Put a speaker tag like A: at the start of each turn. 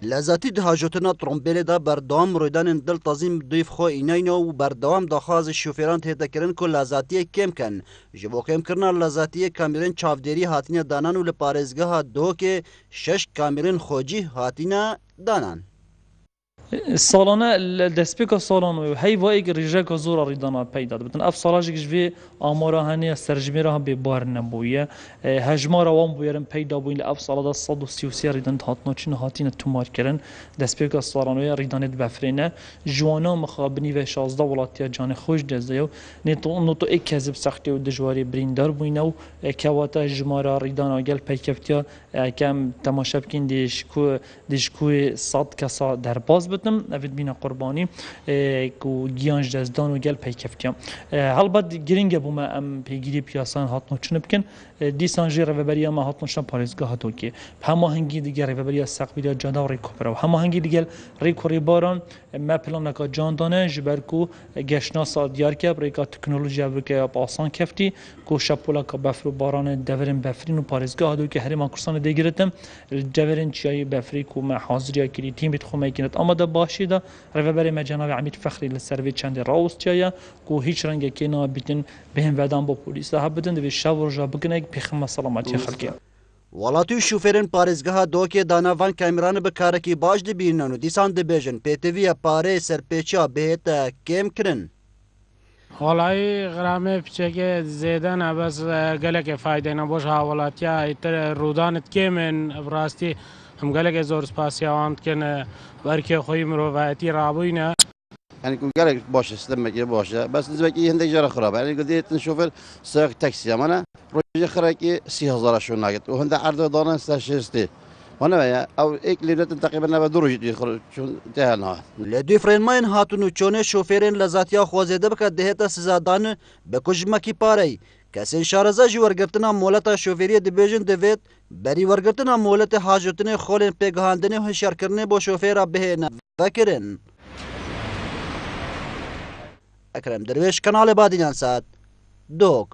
A: لذاتی دهاجوتنا ترومبیل دا بردوام رویدان دل تازیم دیف خو ایناینا و بردوام داخواز شوفیران تهدکرن که لذاتی کم کن جبو کم کرنا لذاتی کامیرین چاودری هاتین دانان و لپارزگاه دو که 6 کامیرین خوجی هاتین دانان
B: سالانه دسپیکا سالانه هی وای ریجک زور ریدانا پیدا بتن اف سالاجی جوی آمارا هنی سرجمیرا هم به بار نبویه هجمارا وام بویرن پیدا بوین اف سالا 133 ریدان هاتنا چین هاتین تومار کرن دسپیکا سالانه ریدانت بفرینه جوانا مخابنی و 16 ولاتیا جان خوش دزیو نتو یک کذب سختی و دجواری بریندار بوینه و کواتا جمارا ریدانا گل پیکفتیا کم تماشا بکین دیشکو 100 کسا در باز بتم افید بینا قربانی کو گیانج دزدان و گل پیکفتیم حال بعد گرینگ بوم ام پیگیری پیاسان هاتنو چنه بکن دیسان جی رهبری ما هاتنو شن پاریزگاه هاتو که همه هنگی دیگر رهبری سقبیل جادا و ریکوپرا همه هنگی دیگر ریکوری باران ما پلان نکا جاندانه جبرکو گشناس دیار که بریکا تکنولوژی بکه آسان کفتی کو شپولا کا بفرو باران دورن بفرین و پاریزگاه هاتو که هری ما کورسان دیگرتم دورن چای بفری کو ما حاضری کی تیم بیت خو میکنت اما ده باشی ده رهبری ما جناب عمید فخری لسروی چند راوست چایا کو هیچ رنگ که نا بیتن بهم ودان با پلیس ها بدن به شاور جا بکنه پیخم سلامتی خلقی
A: وڵاتی شوفێرن پارێزگەها دۆکێ داناوان کامیرانە بەکارێکی باش دەبینن و دیسان دەبێژن پێتەویە پارەی سەرپێچیا بهێتە کێمکردن.
C: والله غرامه بچه زیدن بس گلک فایده نباش حوالاتیا ایتر رودانت کمن براستی هم گلک زور سپاسیاوانت کنه برکه خوی مروایتی رابوینه
D: يعني يكون قالك باشه سلمك يا باشه بس بالنسبه لي هندي جرى خراب يعني قديت نشوف سائق تاكسي انا رجع خراكي 3000 شو ناقت وهند عرض دارن استشيستي وانا او اكلينت تقريبا بدرج يخرج شو انتهى
A: لدوی فرینماین هاتون و چونه شوفێرên لەزاتیا خوازێدە بکە دەهێتە سزادان بە کوژمەکی پارەی کەسێن شارەزا ji وەرگرتنا مۆلەتا شوفێریە دەبێژن دەوێت بەری وەرگرتنا مۆلەتە هاژوتنê خۆڵên پێگەهاندنê و هشارکردنê بۆ شوفێرا بهێنە vekirin. Ekrem Derviş, Kanalê Badînan Saet, Dog.